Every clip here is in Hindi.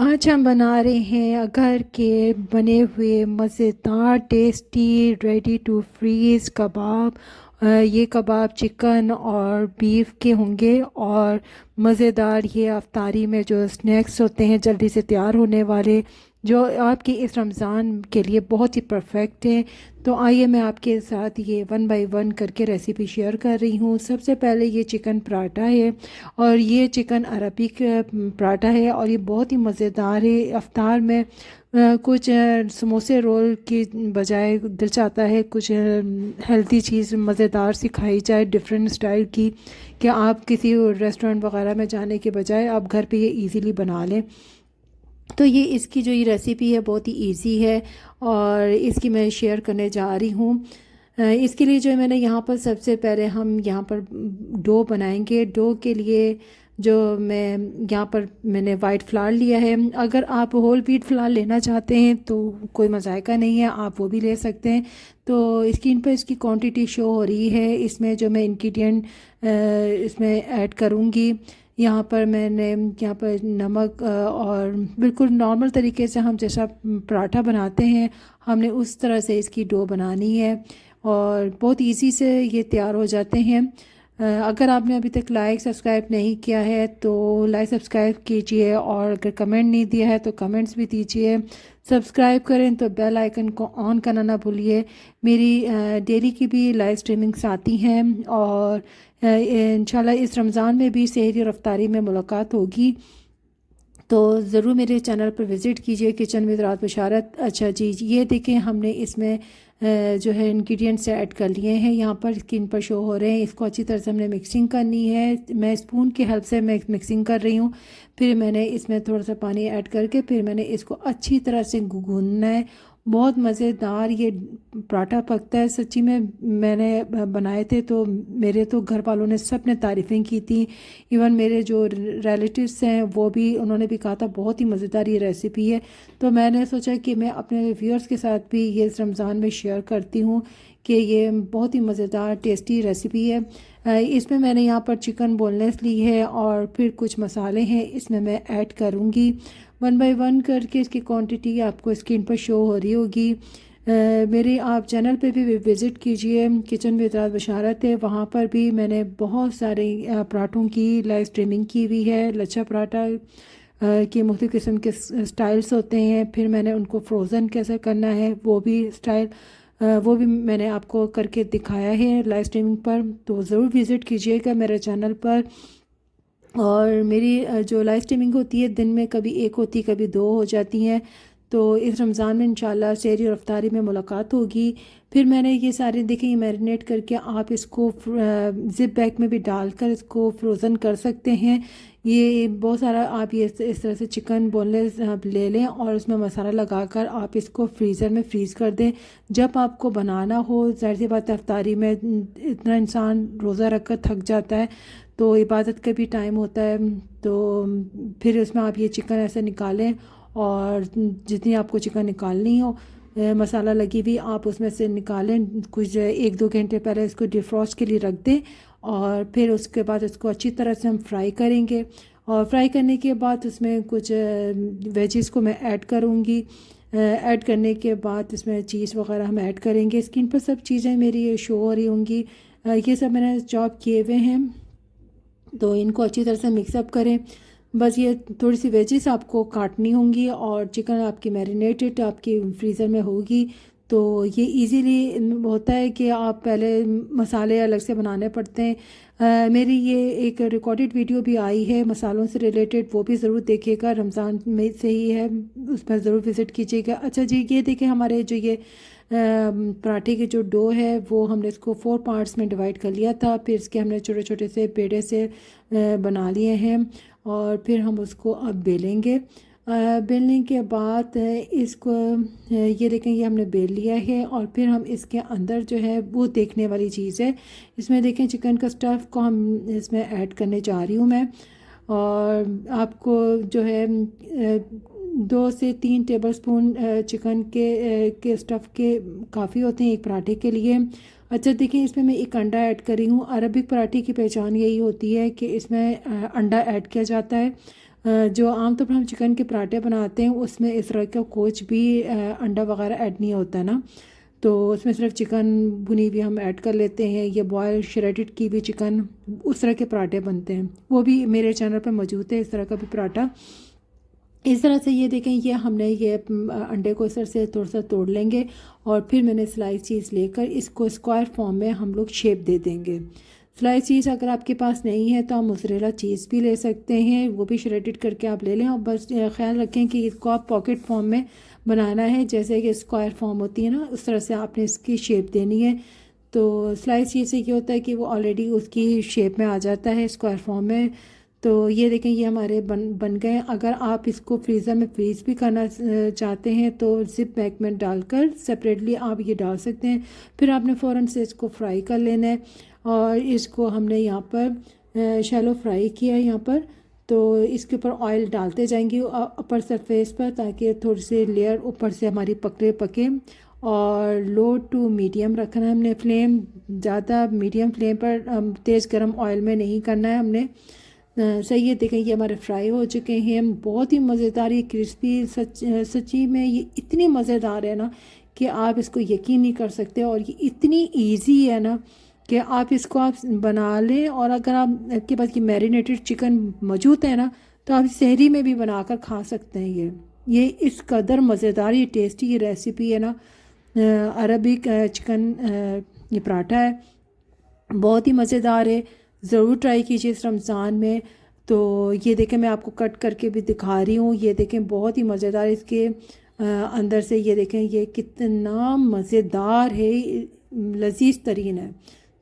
आज हम बना रहे हैं घर के बने हुए मज़ेदार टेस्टी रेडी टू फ्रीज़ कबाब। ये कबाब चिकन और बीफ के होंगे और मज़ेदार ये अफ्तारी में जो स्नैक्स होते हैं जल्दी से तैयार होने वाले, जो आपके इस रमज़ान के लिए बहुत ही परफेक्ट हैं। तो आइए मैं आपके साथ ये वन बाय वन करके रेसिपी शेयर कर रही हूँ। सबसे पहले ये चिकन पराठा है और ये चिकन अरबिक पराठा है और ये बहुत ही मज़ेदार है। अफ्तार में कुछ समोसे रोल की बजाय दिल चाहता है कुछ हेल्दी चीज़ मज़ेदार सी खाई जाए, डिफरेंट स्टाइल की, कि आप किसी रेस्टोरेंट वगैरह में जाने के बजाय आप घर पे ये इजीली बना लें। तो ये इसकी जो ये रेसिपी है बहुत ही इजी है और इसकी मैं शेयर करने जा रही हूँ। इसके लिए जो है मैंने यहाँ पर सबसे पहले हम यहाँ पर डो बनाएंगे। डो के लिए जो मैं यहाँ पर मैंने वाइट फ्लावर लिया है। अगर आप होल व्हीट फ्लावर लेना चाहते हैं तो कोई मज़ायका नहीं है, आप वो भी ले सकते हैं। तो स्क्रीन पर इसकी क्वांटिटी शो हो रही है। इसमें जो मैं इंग्रेडिएंट इसमें ऐड करूँगी, यहाँ पर मैंने यहाँ पर नमक और बिल्कुल नॉर्मल तरीके से हम जैसा पराठा बनाते हैं हमने उस तरह से इसकी डो बनानी है और बहुत इजी से ये तैयार हो जाते हैं। अगर आपने अभी तक लाइक सब्सक्राइब नहीं किया है तो लाइक सब्सक्राइब कीजिए और अगर कमेंट नहीं दिया है तो कमेंट्स भी दीजिए। सब्सक्राइब करें तो बेल आइकन को ऑन करना ना भूलिए। मेरी डेली की भी लाइव स्ट्रीमिंग्स आती हैं और इंशाल्लाह इस रमज़ान में भी सहरी और अफ्तारी में मुलाकात होगी। तो ज़रूर मेरे चैनल पर विज़िट कीजिए, किचन विद रात बशारत। अच्छा जी, ये देखें हमने इसमें जो है इंग्रेडिएंट्स ऐड कर लिए हैं, यहाँ पर स्क्रीन पर शो हो रहे हैं। इसको अच्छी तरह से हमने मिक्सिंग करनी है। मैं स्पून की हेल्प से मैं मिक्सिंग कर रही हूँ। फिर मैंने इसमें थोड़ा सा पानी ऐड करके फिर मैंने इसको अच्छी तरह से गूँथना है। बहुत मज़ेदार ये पराठा पकता है सच्ची में। मैंने बनाए थे तो मेरे तो घर वालों ने सब ने तारीफ़ें की थी। इवन मेरे जो रिलेटिव्स हैं वो भी, उन्होंने भी कहा था बहुत ही मज़ेदार ये रेसिपी है। तो मैंने सोचा कि मैं अपने व्यूअर्स के साथ भी ये इस रमज़ान में शेयर करती हूँ कि ये बहुत ही मज़ेदार टेस्टी रेसिपी है। इसमें मैंने यहाँ पर चिकन बोनलेस ली है और फिर कुछ मसाले हैं इसमें मैं ऐड करूँगी। वन बाय वन करके इसकी क्वांटिटी आपको स्क्रीन पर शो हो रही होगी। मेरे आप चैनल पे भी विज़िट कीजिए, किचन विद रात बशारत है। वहाँ पर भी मैंने बहुत सारे पराठों की लाइव स्ट्रीमिंग की हुई है। लच्छा पराठा की मुख्तलिफ़ किस्म के स्टाइल्स होते हैं, फिर मैंने उनको फ्रोज़न कैसे करना है वो भी स्टाइल वो भी मैंने आपको करके दिखाया है लाइव स्ट्रीमिंग पर। तो ज़रूर विज़िट कीजिएगा मेरे चैनल पर। और मेरी जो लाइव स्ट्रीमिंग होती है दिन में कभी एक होती कभी दो हो जाती हैं। तो इस रमज़ान में इंशाल्लाह सहरी और अफ्तारी में मुलाकात होगी। फिर मैंने ये सारे देखें मैरिनेट करके आप इसको ज़िप बैग में भी डालकर इसको फ्रोज़न कर सकते हैं। ये बहुत सारा आप ये इस तरह से चिकन बोनलेस आप ले लें और उसमें मसाला लगाकर आप इसको फ्रीज़र में फ्रीज़ कर दें। जब आपको बनाना हो, ज़ाहिर सी बात है अफ्तारी में इतना इंसान रोज़ा रख कर थक जाता है तो इबादत का भी टाइम होता है। तो फिर उसमें आप ये चिकन ऐसे निकालें और जितनी आपको चिकन निकालनी हो मसाला लगी हुई आप उसमें से निकालें। कुछ एक दो घंटे पहले इसको डिफ्रॉस्ट के लिए रख दें और फिर उसके बाद इसको अच्छी तरह से हम फ्राई करेंगे। और फ्राई करने के बाद उसमें कुछ वेजिस को मैं ऐड करूँगी। ऐड करने के बाद इसमें चीज़ वगैरह हम ऐड करेंगे। स्क्रीन पर सब चीज़ें मेरी ये शो हो रही होंगी। ये सब मैंने चॉप किए हुए हैं तो इनको अच्छी तरह से मिक्सअप करें। बस ये थोड़ी सी वेजिस आपको काटनी होंगी और चिकन आपकी मैरिनेटेड आपकी फ्रीज़र में होगी। तो ये इजीली होता है कि आप पहले मसाले अलग से बनाने पड़ते हैं। मेरी ये एक रिकॉर्डेड वीडियो भी आई है मसालों से रिलेटेड, वो भी ज़रूर देखिएगा। रमज़ान में से ही है, उस पर ज़रूर विज़िट कीजिएगा। अच्छा जी, ये देखें हमारे जो ये पराठे के जो डो है वो हमने इसको 4 पार्ट्स में डिवाइड कर लिया था। फिर इसके हमने छोटे छोटे से पेड़े से बना लिए हैं और फिर हम उसको अब बेलेंगे। बेलने के बाद इसको ये देखें ये हमने बेल लिया है और फिर हम इसके अंदर जो है वो देखने वाली चीज़ है। इसमें देखें चिकन का स्टफ़ को हम इसमें ऐड करने जा रही हूँ मैं। और आपको जो है 2 से 3 टेबलस्पून चिकन के स्टफ़ के काफ़ी होते हैं एक पराठे के लिए। अच्छा देखिए इसमें मैं एक अंडा ऐड कर रही हूँ। अरबिक पराठे की पहचान यही होती है कि इसमें अंडा ऐड किया जाता है। जो आमतौर पर हम चिकन के पराठे बनाते हैं उसमें इस तरह का कुछ भी अंडा वगैरह ऐड नहीं होता ना, तो उसमें सिर्फ चिकन भुनी हुई हम ऐड कर लेते हैं। ये बॉयल श्रेडेड की भी चिकन, उस तरह के पराठे बनते हैं, वो भी मेरे चैनल पर मौजूद है, इस तरह का भी पराठा। इस तरह से ये देखें, ये हमने ये अंडे को इस तरह से थोड़ा सा तोड़ लेंगे और फिर मैंने स्लाइस चीज़ लेकर इसको स्क्वायर फॉर्म में हम लोग शेप दे देंगे। स्लाइस चीज़ अगर आपके पास नहीं है तो आप मोज़रेला चीज़ भी ले सकते हैं, वो भी श्रेडेड करके आप ले लें। और बस ख्याल रखें कि इसको आप पॉकेट फॉर्म में बनाना है, जैसे कि स्क्वायर फॉर्म होती है ना, उस तरह से आपने इसकी शेप देनी है। तो स्लाइस चीज़ से ये होता है कि वो ऑलरेडी उसकी शेप में आ जाता है स्क्वायर फॉर्म में। तो ये देखें, ये हमारे बन गए। अगर आप इसको फ्रीज़र में फ्रीज़ भी करना चाहते हैं तो ज़िप पैक में डालकर सेपरेटली आप ये डाल सकते हैं। फिर आपने फ़ौरन से इसको फ्राई कर लेना है और इसको हमने यहाँ पर शैलो फ्राई किया है यहाँ पर। तो इसके ऊपर ऑयल डालते जाएंगे ऊपर सरफेस पर, ताकि थोड़ी सी लेयर ऊपर से हमारी पके। और लो टू मीडियम रखना है हमने फ्लेम, ज़्यादा मीडियम फ्लेम पर तेज़ गर्म ऑयल में नहीं करना है हमने। सही है, देखें ये हमारे फ्राई हो चुके हैं, बहुत ही मज़ेदार, ये क्रिस्पी, सच्ची में ये इतनी मज़ेदार है ना कि आप इसको यकीन नहीं कर सकते। और ये इतनी इजी है ना कि आप इसको आप बना लें। और अगर आपके पास ये मैरिनेटेड चिकन मौजूद है ना, तो आप सहरी में भी बनाकर खा सकते हैं। ये इस कदर मज़ेदार, ये टेस्टी ये रेसिपी है ना, अरबिक चिकन ये पराठा है, बहुत ही मज़ेदार है। ज़रूर ट्राई कीजिए इस रमज़ान में। तो ये देखें, मैं आपको कट करके भी दिखा रही हूँ, ये देखें बहुत ही मज़ेदार इसके अंदर से, ये देखें ये कितना मज़ेदार है, लजीज तरीन है।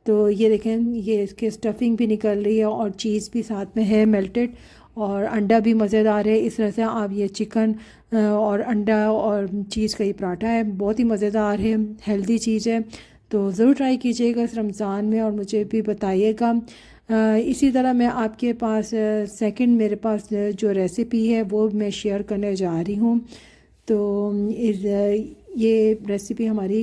तो ये देखें, ये इसके स्टफिंग भी निकल रही है और चीज़ भी साथ में है मेल्टेड, और अंडा भी मज़ेदार है। इस तरह से आप ये चिकन और अंडा और चीज़ का ये पराठा है, बहुत ही मज़ेदार है, हेल्दी चीज़ है। तो ज़रूर ट्राई कीजिएगा इस रमज़ान में और मुझे भी बताइएगा। इसी तरह मैं आपके पास सेकंड मेरे पास जो रेसिपी है वो मैं शेयर करने जा रही हूँ। तो ये रेसिपी हमारी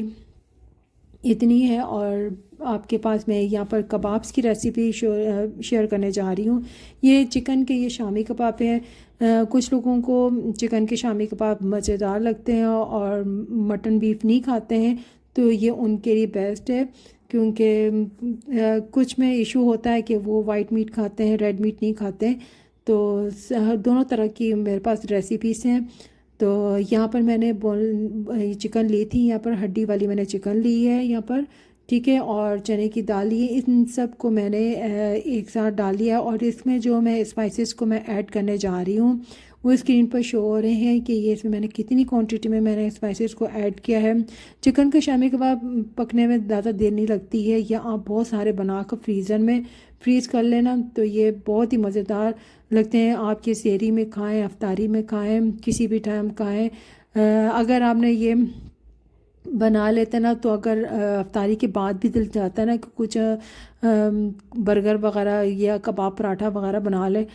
इतनी है। और आपके पास मैं यहाँ पर कबाब्स की रेसिपी शेयर करने जा रही हूँ। ये चिकन के ये शामी कबाब हैं। कुछ लोगों को चिकन के शामी कबाब मज़ेदार लगते हैं और मटन बीफ नहीं खाते हैं, तो ये उनके लिए बेस्ट है। क्योंकि कुछ में इशू होता है कि वो वाइट मीट खाते हैं, रेड मीट नहीं खाते हैं। तो दोनों तरह की मेरे पास रेसिपीज़ हैं। तो यहाँ पर मैंने चिकन ली थी, यहाँ पर हड्डी वाली मैंने चिकन ली है यहाँ पर, ठीक है। और चने की दाल ली है, इन सब को मैंने एक साथ डाल लिया। और इसमें जो मैं स्पाइसेस को मैं ऐड करने जा रही हूँ वो स्क्रीन पर शो हो रहे हैं कि ये इसमें मैंने कितनी क्वांटिटी में मैंने स्पाइसेस को ऐड किया है। चिकन का शामी कबाब पकने में ज़्यादा देर नहीं लगती है, या आप बहुत सारे बनाकर फ्रीज़र में फ्रीज़ कर लेना, तो ये बहुत ही मज़ेदार लगते हैं। आप ये सेहरी में खाएं, अफ्तारी में खाएं, किसी भी टाइम खाएं। अगर आपने ये बना लेते ना, तो अगर अफ्तारी के बाद भी दिल चाहता है ना कि कुछ बर्गर वगैरह या कबाब पराठा वगैरह बना ले,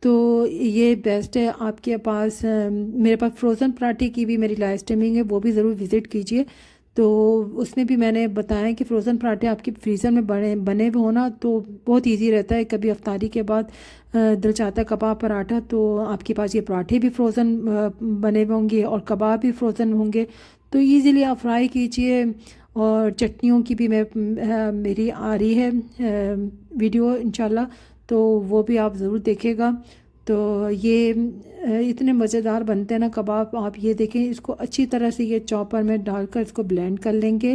तो ये बेस्ट है। आपके पास मेरे पास फ्रोज़न पराठे की भी मेरी लाइव स्ट्रीमिंग है, वो भी ज़रूर विज़िट कीजिए। तो उसमें भी मैंने बताया कि फ़्रोज़न पराठे आपके फ्रीज़र में बने हुए हो ना, तो बहुत इजी रहता है। कभी अफ्तारी के बाद दिल चाहता है कबाब पराठा, तो आपके पास ये पराठे भी फ्रोज़न बने हुए होंगे और कबाब भी फ्रोज़न होंगे, तो ईज़िली आप फ्राई कीजिए। और चटनियों की भी मेरी आ रही है वीडियो इंशाल्लाह, तो वो भी आप ज़रूर देखिएगा। तो ये इतने मज़ेदार बनते हैं ना कबाब। आप ये देखें, इसको अच्छी तरह से ये चॉपर में डालकर इसको ब्लेंड कर लेंगे।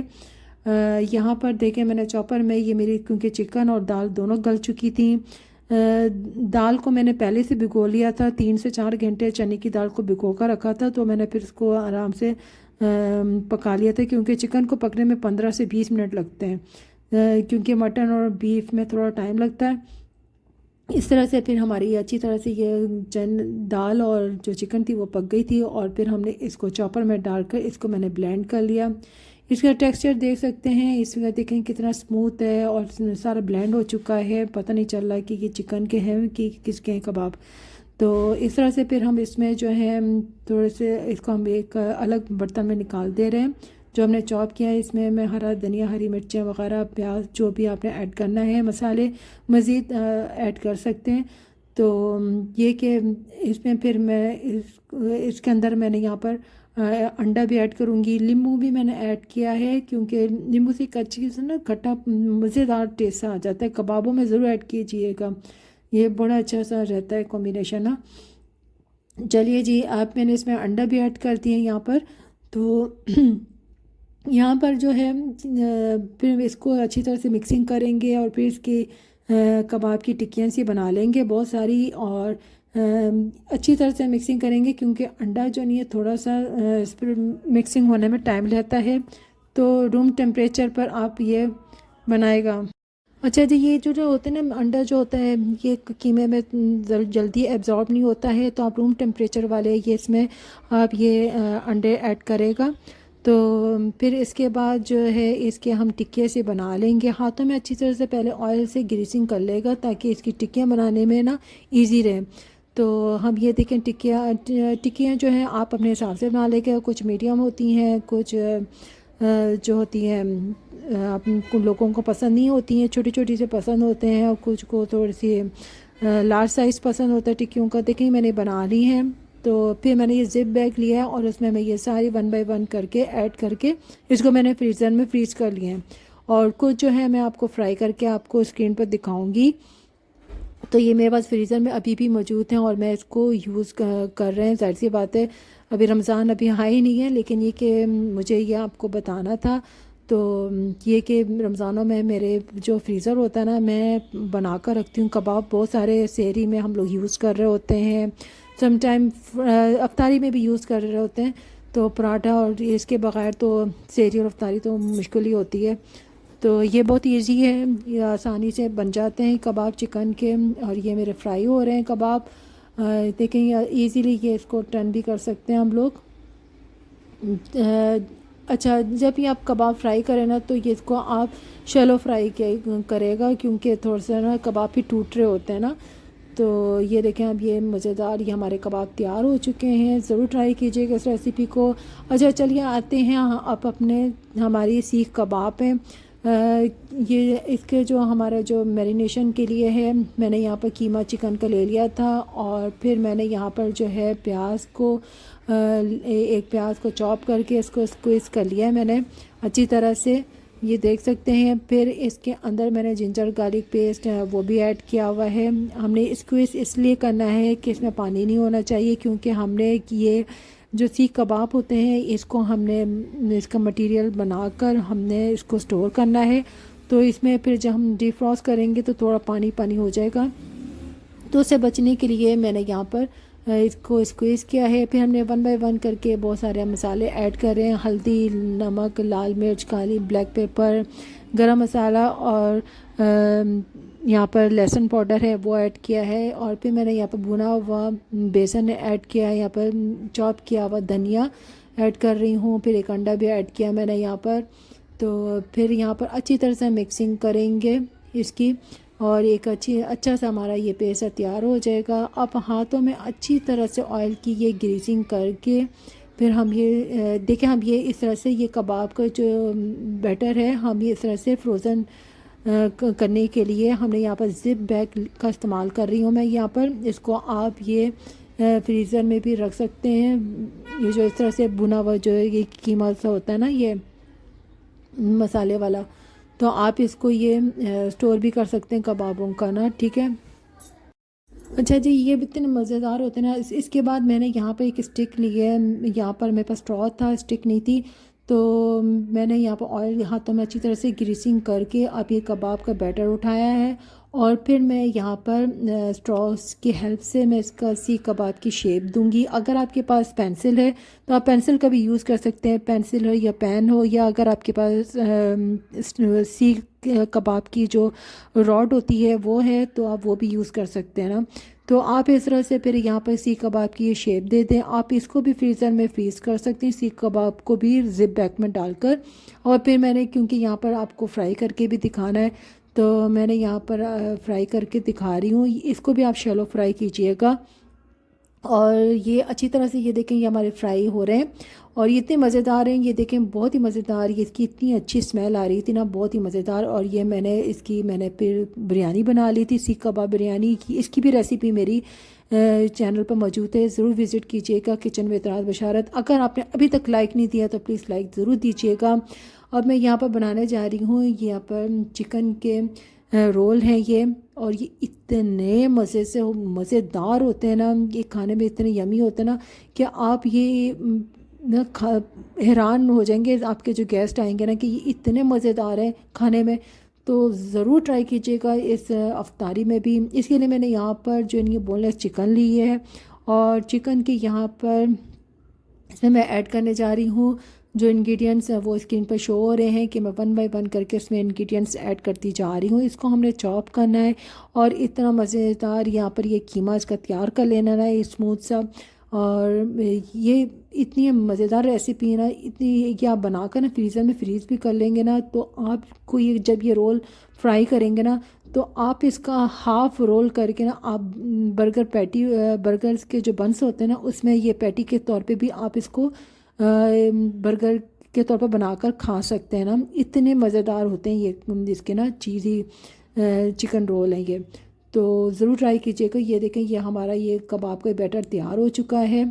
यहाँ पर देखें, मैंने चॉपर में ये मेरी, क्योंकि चिकन और दाल दोनों गल चुकी थी। दाल को मैंने पहले से भिगो लिया था, 3 से 4 घंटे चने की दाल को भिगो कर रखा था, तो मैंने फिर इसको आराम से पका लिया था। क्योंकि चिकन को पकने में 15 से 20 मिनट लगते हैं, क्योंकि मटन और बीफ में थोड़ा टाइम लगता है। इस तरह से फिर हमारी अच्छी तरह से ये दाल और जो चिकन थी वो पक गई थी। और फिर हमने इसको चॉपर में डालकर इसको मैंने ब्लेंड कर लिया। इसका टेक्सचर देख सकते हैं, इसमें देखें कितना स्मूथ है और सारा ब्लेंड हो चुका है, पता नहीं चल रहा है कि ये चिकन के हैं कि किसके हैं कबाब। तो इस तरह से फिर हम इसमें जो है थोड़े से इसको हम एक अलग बर्तन में निकाल दे रहे हैं। जो हमने चॉप किया है इसमें मैं हरा धनिया, हरी मिर्चें वगैरह, प्याज, जो भी आपने ऐड करना है, मसाले मज़ीद ऐड कर सकते हैं। तो ये कि इसमें फिर मैं इसके अंदर मैंने यहाँ पर अंडा भी ऐड करूँगी, नींबू भी मैंने ऐड किया है क्योंकि नींबू से एक अच्छी से ना खट्टा मज़ेदार टेस्ट सा आ जाता है। कबाबों में ज़रूर ऐड कीजिएगा, ये बड़ा अच्छा सा रहता है कॉम्बिनेशन ना। चलिए जी, आप मैंने इसमें अंडा भी ऐड कर दिए यहाँ पर। तो यहाँ पर जो है फिर इसको अच्छी तरह से मिक्सिंग करेंगे और फिर इसकी कबाब की टिक्कियाँ सी बना लेंगे बहुत सारी, और अच्छी तरह से मिक्सिंग करेंगे क्योंकि अंडा जो नहीं है थोड़ा सा इस पर मिक्सिंग होने में टाइम लेता है। तो रूम टेम्परेचर पर आप ये बनाएगा। अच्छा जी, ये जो होते हैं ना अंडा जो होता है ये कीमे में जल्दी एब्जॉर्ब नहीं होता है, तो आप रूम टेम्परेचर वाले ये इसमें आप ये अंडे ऐड करेगा। तो फिर इसके बाद जो है इसके हम टिक्के से बना लेंगे। हाथों में अच्छी तरह से पहले ऑयल से ग्रीसिंग कर लेगा ताकि इसकी टिक्कियाँ बनाने में ना ईजी रहे। तो हम ये देखें टिक्कियाँ जो हैं आप अपने हिसाब से बना लेंगे, कुछ मीडियम होती हैं, कुछ जो होती हैं आप लोगों को पसंद नहीं होती हैं, छोटी छोटी से पसंद होते हैं, और कुछ को थोड़ी सी लार्ज साइज़ पसंद होता है टिक्कियों का। देखिए मैंने बना ली हैं। तो फिर मैंने ये ज़िप बैग लिया है और उसमें मैं ये सारी 1 बाय 1 करके ऐड करके इसको मैंने फ्रीज़र में फ्रीज़ कर लिए हैं, और कुछ जो है मैं आपको फ्राई करके आपको स्क्रीन पर दिखाऊंगी। तो ये मेरे पास फ्रीज़र में अभी भी मौजूद हैं और मैं इसको यूज़ कर रहे हैं। ज़ाहिर सी बात है अभी रमज़ान अभी हाई नहीं है, लेकिन ये कि मुझे ये आपको बताना था। तो ये कि रमज़ानों में मेरे जो फ्रीज़र होता है ना, मैं बना कर रखती हूँ कबाब। बहुत सारे सहरी में हम लोग यूज़ कर रहे होते हैं, सम टाइम अफ्तारी में भी यूज़ कर रहे होते हैं। तो पराठा और इसके बग़ैर तो सहरी और अफ्तारी तो मुश्किल ही होती है। तो ये बहुत इजी है, ये आसानी से बन जाते हैं कबाब चिकन के। और ये मेरे फ्राई हो रहे हैं कबाब। देखें इजीली ये इसको टर्न भी कर सकते हैं हम लोग। अच्छा, जब ये आप कबाब फ्राई करें ना तो ये इसको आप शैलो फ्राई करेगा क्योंकि थोड़ा सा ना कबाब भी टूट रहे होते हैं ना। तो ये देखें अब ये मज़ेदार ये हमारे कबाब तैयार हो चुके हैं। ज़रूर ट्राई कीजिएगा इस रेसिपी को। अच्छा चलिए आते हैं आप अपने हमारी सीख कबाब हैं। ये इसके जो हमारा जो मैरिनेशन के लिए है, मैंने यहाँ पर कीमा चिकन का ले लिया था, और फिर मैंने यहाँ पर जो है प्याज को एक प्याज को चॉप करके इसको स्क्वीज़ कर लिया है मैंने अच्छी तरह से, ये देख सकते हैं। फिर इसके अंदर मैंने जिंजर गार्लिक पेस्ट वो भी ऐड किया हुआ है। हमने स्क्वीज़ इसलिए करना है कि इसमें पानी नहीं होना चाहिए, क्योंकि हमने ये जो सीख कबाब होते हैं इसको हमने इसका मटेरियल बनाकर हमने इसको स्टोर करना है। तो इसमें फिर जब हम डिफ्रॉस्ट करेंगे तो थोड़ा पानी पानी हो जाएगा। तो उससे बचने के लिए मैंने यहाँ पर इसको स्क्वीज़ किया है। फिर हमने 1 बाय 1 करके बहुत सारे मसाले ऐड कर रहे हैं, हल्दी, नमक, लाल मिर्च, काली ब्लैक पेपर, गरम मसाला, और यहाँ पर लहसुन पाउडर है वो ऐड किया है। और फिर मैंने यहाँ पर भुना हुआ बेसन ऐड किया है, यहाँ पर चॉप किया हुआ धनिया ऐड कर रही हूँ, फिर एक अंडा भी ऐड किया मैंने यहाँ पर। तो फिर यहाँ पर अच्छी तरह से मिक्सिंग करेंगे इसकी, और एक अच्छा सा हमारा ये पेस्ट तैयार हो जाएगा। अब हाथों में अच्छी तरह से ऑयल की ये ग्रीसिंग करके फिर हम ये देखें, हम ये इस तरह से ये कबाब का जो बैटर है हम ये इस तरह से फ्रोज़न करने के लिए हमने यहाँ पर ज़िप बैग का इस्तेमाल कर रही हूँ मैं यहाँ पर। इसको आप ये फ्रीज़र में भी रख सकते हैं। ये जो इस तरह से भुना हुआ जो ये कीमा सा होता है ना ये मसाले वाला, तो आप इसको ये स्टोर भी कर सकते हैं कबाबों का ना, ठीक है। अच्छा जी, ये भी इतने मज़ेदार होते हैं ना। इसके बाद मैंने यहाँ पे एक स्टिक ली है, यहाँ पर मेरे पास स्ट्रॉ था, स्टिक नहीं थी। तो मैंने यहाँ पर ऑयल हाथों में अच्छी तरह से ग्रीसिंग करके अब ये कबाब का बैटर उठाया है, और फिर मैं यहाँ पर स्ट्रॉस की हेल्प से मैं इसका सीख कबाब की शेप दूंगी। अगर आपके पास पेंसिल है तो आप पेंसिल का भी यूज़ कर सकते हैं, पेंसिल हो या पेन हो, या अगर आपके पास सीख कबाब की जो रॉड होती है वो है तो आप वो भी यूज़ कर सकते हैं ना। तो आप इस तरह से फिर यहाँ पर सीख कबाब की ये शेप दे दें। आप इसको भी फ्रीज़र में फ्रीज़ कर सकते हैं, सीख कबाब को भी ज़िप बैग में डालकर। और फिर मैंने क्योंकि यहाँ पर आपको फ्राई करके भी दिखाना है तो मैंने यहाँ पर फ्राई करके दिखा रही हूँ। इसको भी आप शैलो फ्राई कीजिएगा। और ये अच्छी तरह से ये देखें ये हमारे फ्राई हो रहे हैं और ये इतने मज़ेदार हैं। ये देखें बहुत ही मज़ेदार, ये इसकी इतनी अच्छी स्मेल आ रही थी ना, बहुत ही मज़ेदार। और ये मैंने फिर बिरयानी बना ली थी, सीख कबाब बिरयानी की। इसकी भी रेसिपी मेरी चैनल पर मौजूद है, ज़रूर विज़िट कीजिएगा, किचन विद राज बशारत। अगर आपने अभी तक लाइक नहीं दिया तो प्लीज़ लाइक ज़रूर दीजिएगा। अब मैं यहाँ पर बनाने जा रही हूँ, ये यहाँ पर चिकन के रोल हैं ये, और ये इतने मज़े से मज़ेदार होते हैं ना, ये खाने में इतने यमी होते हैं ना कि आप ये ना खा हैरान हो जाएंगे आपके जो गेस्ट आएंगे ना कि ये इतने मज़ेदार हैं खाने में। तो ज़रूर ट्राई कीजिएगा इस अफ्तारी में भी। इसके लिए मैंने यहाँ पर जो ये बोनलेस चिकन ली है, और चिकन के यहाँ पर इसमें मैं ऐड करने जा रही हूँ जो इंग्रेडिएंट्स हैं वो स्क्रीन पर शो हो रहे हैं कि मैं वन बाय वन करके इसमें इंग्रेडिएंट्स ऐड करती जा रही हूँ। इसको हमने चॉप करना है और इतना मज़ेदार यहाँ पर ये कीमा इसका तैयार कर लेना है स्मूथ सा। और ये इतनी मज़ेदार रेसिपी है ना, इतनी ये आप बनाकर ना फ्रीज़र में फ्रीज़ भी कर लेंगे ना, तो आपको ये जब ये रोल फ्राई करेंगे ना तो आप इसका हाफ़ रोल करके ना आप बर्गर पैटी बर्गर्स के जो बंस होते हैं ना उसमें ये पैटी के तौर पे भी आप इसको बर्गर के तौर पर बनाकर खा सकते हैं ना। इतने मज़ेदार होते हैं ये इसके ना चीज़ी चिकन रोल हैं ये। तो ज़रूर ट्राई कीजिएगा। ये देखें ये हमारा ये कबाब का बैटर तैयार हो चुका है,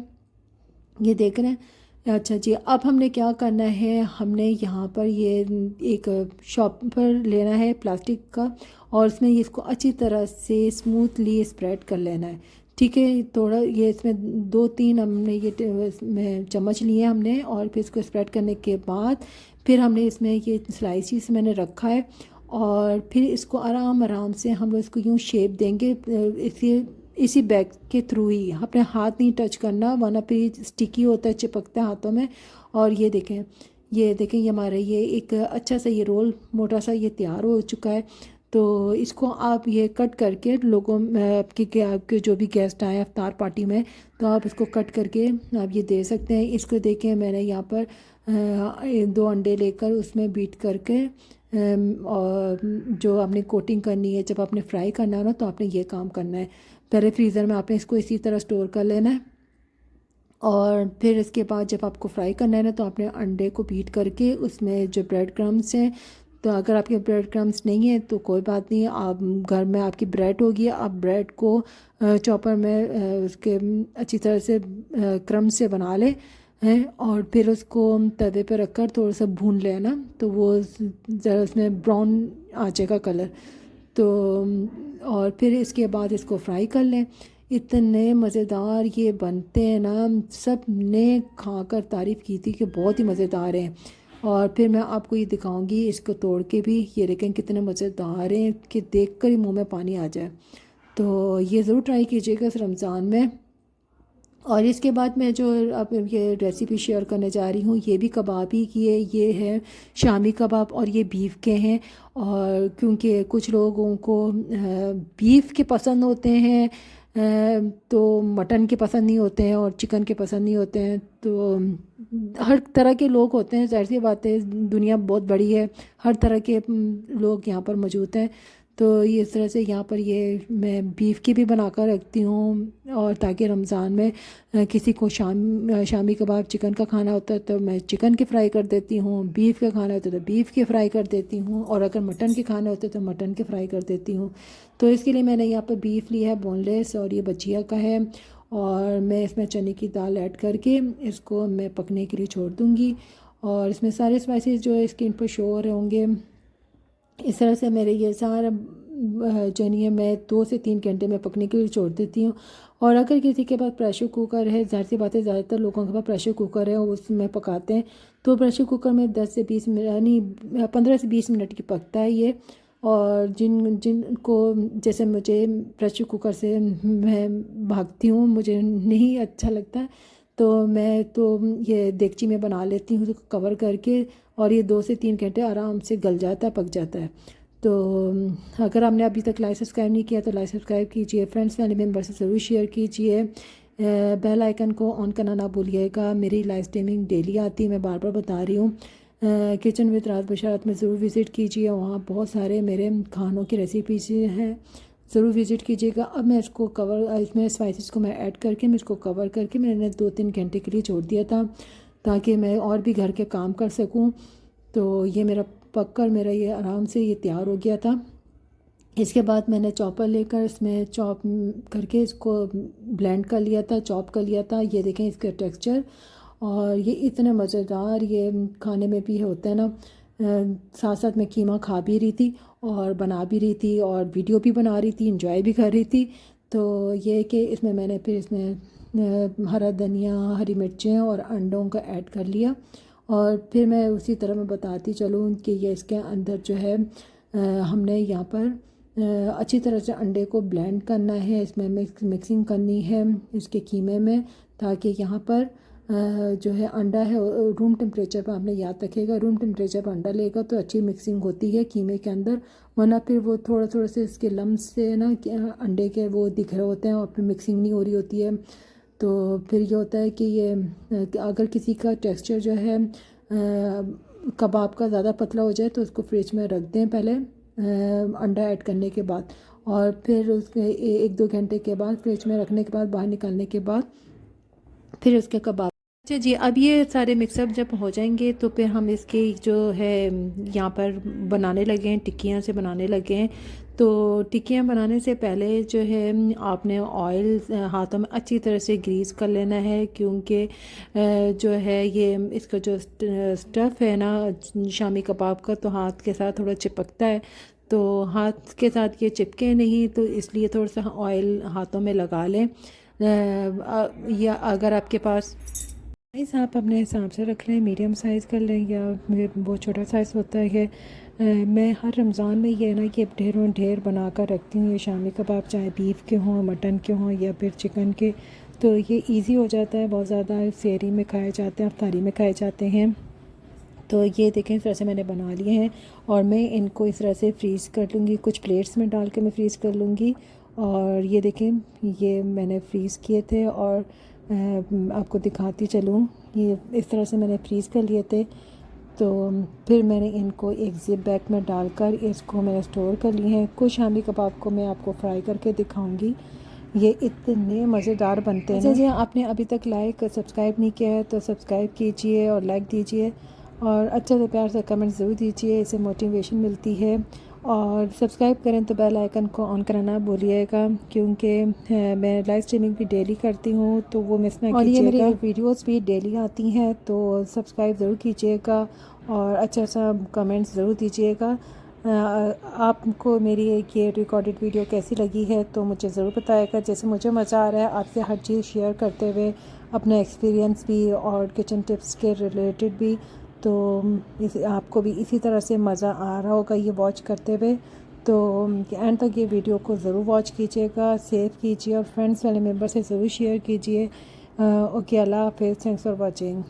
ये देख रहे हैं। अच्छा जी, अब हमने क्या करना है, हमने यहाँ पर ये एक शॉप पर लेना है प्लास्टिक का, और इसमें इसको अच्छी तरह से स्मूथली स्प्रेड कर लेना है। ठीक है, थोड़ा ये इसमें 2-3 हमने ये इसमें चम्मच लिए हमने, और फिर इसको स्प्रेड करने के बाद फिर हमने इसमें ये स्लाइसिस मैंने रखा है, और फिर इसको आराम आराम से हम लोग इसको यूँ शेप देंगे इसी बैग के थ्रू ही। अपने हाथ नहीं टच करना वरना फिर स्टिकी होता है, चिपकता है हाथों में। और ये देखें ये हमारा ये एक अच्छा सा ये रोल मोटा सा ये तैयार हो चुका है। तो इसको आप ये कट करके लोगों में आपके जो भी गेस्ट आए अफ्तार पार्टी में, तो आप इसको कट करके आप ये दे सकते हैं। इसको देखें मैंने यहाँ पर 2 अंडे लेकर उसमें बीट करके और जो आपने कोटिंग करनी है, जब आपने फ्राई करना है ना तो आपने ये काम करना है। पहले फ्रीज़र में आपने इसको इसी तरह स्टोर कर लेना है, और फिर इसके बाद जब आपको फ्राई करना है ना तो आपने अंडे को बीट करके उसमें जो ब्रेड क्रम्स हैं, तो अगर आपके ब्रेड क्रम्स नहीं है तो कोई बात नहीं, आप घर में आपकी ब्रेड होगी, आप ब्रेड को चॉपर में उसके अच्छी तरह से क्रम्स से बना लें हैं, और फिर उसको तवे पर रखकर थोड़ा सा भून लेना, तो वो ज़रा उसमें ब्राउन आ जाएगा कलर। तो और फिर इसके बाद इसको फ्राई कर लें। इतने मज़ेदार ये बनते हैं ना, सब ने खाकर तारीफ़ की थी कि बहुत ही मज़ेदार हैं। और फिर मैं आपको ये दिखाऊंगी इसको तोड़ के भी, ये देखें कितने मज़ेदार हैं कि देखकर ही मुंह में पानी आ जाए। तो ये ज़रूर ट्राई कीजिएगा इस रमज़ान में। और इसके बाद मैं जो अब ये रेसिपी शेयर करने जा रही हूँ ये भी कबाब ही की है। ये है शामी कबाब और ये बीफ के हैं, और क्योंकि कुछ लोगों को बीफ के पसंद होते हैं तो मटन के पसंद नहीं होते हैं, और चिकन के पसंद नहीं होते हैं। तो हर तरह के लोग होते हैं, ज़ाहिर सी बात है, दुनिया बहुत बड़ी है, हर तरह के लोग यहाँ पर मौजूद हैं। तो ये इस तरह से यहाँ पर ये मैं बीफ की भी बना कर रखती हूँ, और ताकि रमज़ान में किसी को शामी कबाब चिकन का खाना होता है तो मैं चिकन के फ्राई कर देती हूँ, बीफ का खाना होता है तो बीफ के फ्राई कर देती हूँ, और अगर मटन के खाने होते तो मटन के फ्राई कर देती हूँ। तो इसके लिए मैंने यहाँ पर बीफ लिया है बोनलेस, और ये बजिया का है, और मैं इसमें चने की दाल ऐड करके इसको मैं पकने के लिए छोड़ दूँगी। और इसमें सारे स्पाइसेस जो स्क्रीन पर शो हो रहे होंगे, इस तरह से मेरे ये सारा जो नहीं है मैं 2 से 3 घंटे में पकने के लिए छोड़ देती हूँ। और अगर किसी के पास प्रेशर कुकर है, ज़ाहिर सी बात है ज़्यादातर लोगों के पास प्रेशर कुकर है, उसमें पकाते हैं, तो प्रेशर कुकर में 10 से 20 मिनट नहीं 15 से 20 मिनट की पकता है ये। और जिनको जैसे मुझे प्रेशर कुकर से मैं भागती हूँ, मुझे नहीं अच्छा लगता, तो मैं तो ये देगची में बना लेती हूँ कवर करके, और ये 2 से 3 घंटे आराम से गल जाता है, पक जाता है। तो अगर आपने अभी तक लाइक सब्सक्राइब नहीं किया तो लाइक सब्सक्राइब कीजिए, फ्रेंड्स फैमिली मेम्बर से ज़रूर शेयर कीजिए, बेल आइकन को ऑन करना ना भूलिएगा। मेरी लाइव स्ट्रीमिंग डेली आती है, मैं बार बार बता रही हूँ। किचन विद राज बशारत में ज़रूर विज़िट कीजिए, वहाँ बहुत सारे मेरे खानों की रेसिपीज हैं, ज़रूर विज़िट कीजिएगा। अब मैं इसको इसमें स्पाइसेस को मैं ऐड करके मैं इसको कवर करके मैंने 2-3 घंटे के लिए छोड़ दिया था ताकि मैं और भी घर के काम कर सकूं। तो ये मेरा पककर मेरा ये आराम से ये तैयार हो गया था। इसके बाद मैंने चॉपर लेकर इसमें चॉप करके इसको ब्लेंड कर लिया था, चॉप कर लिया था। ये देखें इसका टेक्सचर, और ये इतना मज़ेदार ये खाने में भी होता है ना। साथ साथ मैं कीमा खा भी रही थी और बना भी रही थी और वीडियो भी बना रही थी, इंजॉय भी कर रही थी। तो ये कि इसमें मैंने फिर इसमें हरा धनिया, हरी मिर्चें और अंडों का ऐड कर लिया। और फिर मैं उसी तरह मैं बताती चलूँ कि ये इसके अंदर जो है हमने यहाँ पर अच्छी तरह से अंडे को ब्लेंड करना है, इसमें मिक्सिंग करनी है इसके कीमे में, ताकि यहाँ पर जो है अंडा है रूम टेम्परेचर पर, आपने याद रखिएगा रूम टेम्परेचर पर अंडा लेगा तो अच्छी मिक्सिंग होती है कीमे के अंदर, वरना फिर वो थोड़ा थोड़ा से इसके लम्स से ना अंडे के वो दिख रहे होते हैं और फिर मिक्सिंग नहीं हो रही होती है। तो फिर ये होता है कि ये अगर किसी का टेक्सचर जो है कबाब का ज़्यादा पतला हो जाए तो उसको फ्रिज में रख दें पहले अंडा ऐड करने के बाद, और फिर उसके 1-2 घंटे के बाद फ्रिज में रखने के बाद बाहर निकालने के बाद फिर उसके कबाब। अच्छा जी, अब ये सारे मिक्सअप जब हो जाएंगे तो फिर हम इसके जो है यहाँ पर बनाने लगे हैं, टिक्कियाँ से बनाने लगे हैं। तो टिक्कियाँ बनाने से पहले जो है आपने ऑयल हाथों में अच्छी तरह से ग्रीस कर लेना है, क्योंकि जो है ये इसका जो स्टफ़ है ना शामी कबाब का, तो हाथ के साथ थोड़ा चिपकता है। तो हाथ के साथ ये चिपके नहीं, तो इसलिए थोड़ा सा ऑयल हाथों में लगा लें। या अगर आपके पास साइज़ आप अपने हिसाब से रख लें, मीडियम साइज़ कर लें या बहुत छोटा साइज़ होता है। मैं हर रमज़ान में ये ना कि ढेरों ढेर बना कर रखती हूँ ये शामी कबाब, चाहे बीफ के हों, मटन के हों या फिर चिकन के। तो ये इजी हो जाता है, बहुत ज़्यादा सहरी में खाए जाते हैं, अफ्तारी में खाए जाते हैं। तो ये देखें इस तरह से मैंने बना लिए हैं और मैं इनको इस तरह से फ्रीज़ कर लूँगी, कुछ प्लेट्स में डाल के मैं फ्रीज़ कर लूँगी। और ये देखें ये मैंने फ्रीज़ किए थे और आपको दिखाती चलूँ, ये इस तरह से मैंने फ्रीज़ कर लिए थे। तो फिर मैंने इनको एक ज़िप बैग में डालकर इसको मैंने स्टोर कर लिए हैं। कुछ शामी कबाब को मैं आपको फ्राई करके दिखाऊंगी, ये इतने मज़ेदार बनते हैं। अच्छा जी, आपने अभी तक लाइक सब्सक्राइब नहीं किया है तो सब्सक्राइब कीजिए और लाइक दीजिए और अच्छा से प्यार से कमेंट ज़रूर दीजिए, इससे मोटिवेशन मिलती है। और सब्सक्राइब करें तो बेल आइकन को ऑन करना भूलिएगा, क्योंकि मैं लाइव स्ट्रीमिंग भी डेली करती हूँ तो वो मिस ना कीजिएगा। और ये मेरी वीडियोस भी डेली आती हैं, तो सब्सक्राइब ज़रूर कीजिएगा और अच्छा सा कमेंट्स ज़रूर दीजिएगा। आपको मेरी ये रिकॉर्डेड वीडियो कैसी लगी है तो मुझे ज़रूर बताएगा। जैसे मुझे मज़ा आ रहा है आपसे हर चीज़ शेयर करते हुए, अपना एक्सपीरियंस भी और किचन टिप्स के रिलेटेड भी, तो आपको भी इसी तरह से मज़ा आ रहा होगा ये वॉच करते हुए। तो एंड तक ये वीडियो को ज़रूर वॉच कीजिएगा, सेव कीजिए और फ्रेंड्स वाले मेंबर से ज़रूर शेयर कीजिए। ओके, अल्लाह हाफ़िज़, थैंक्स फॉर वॉचिंग।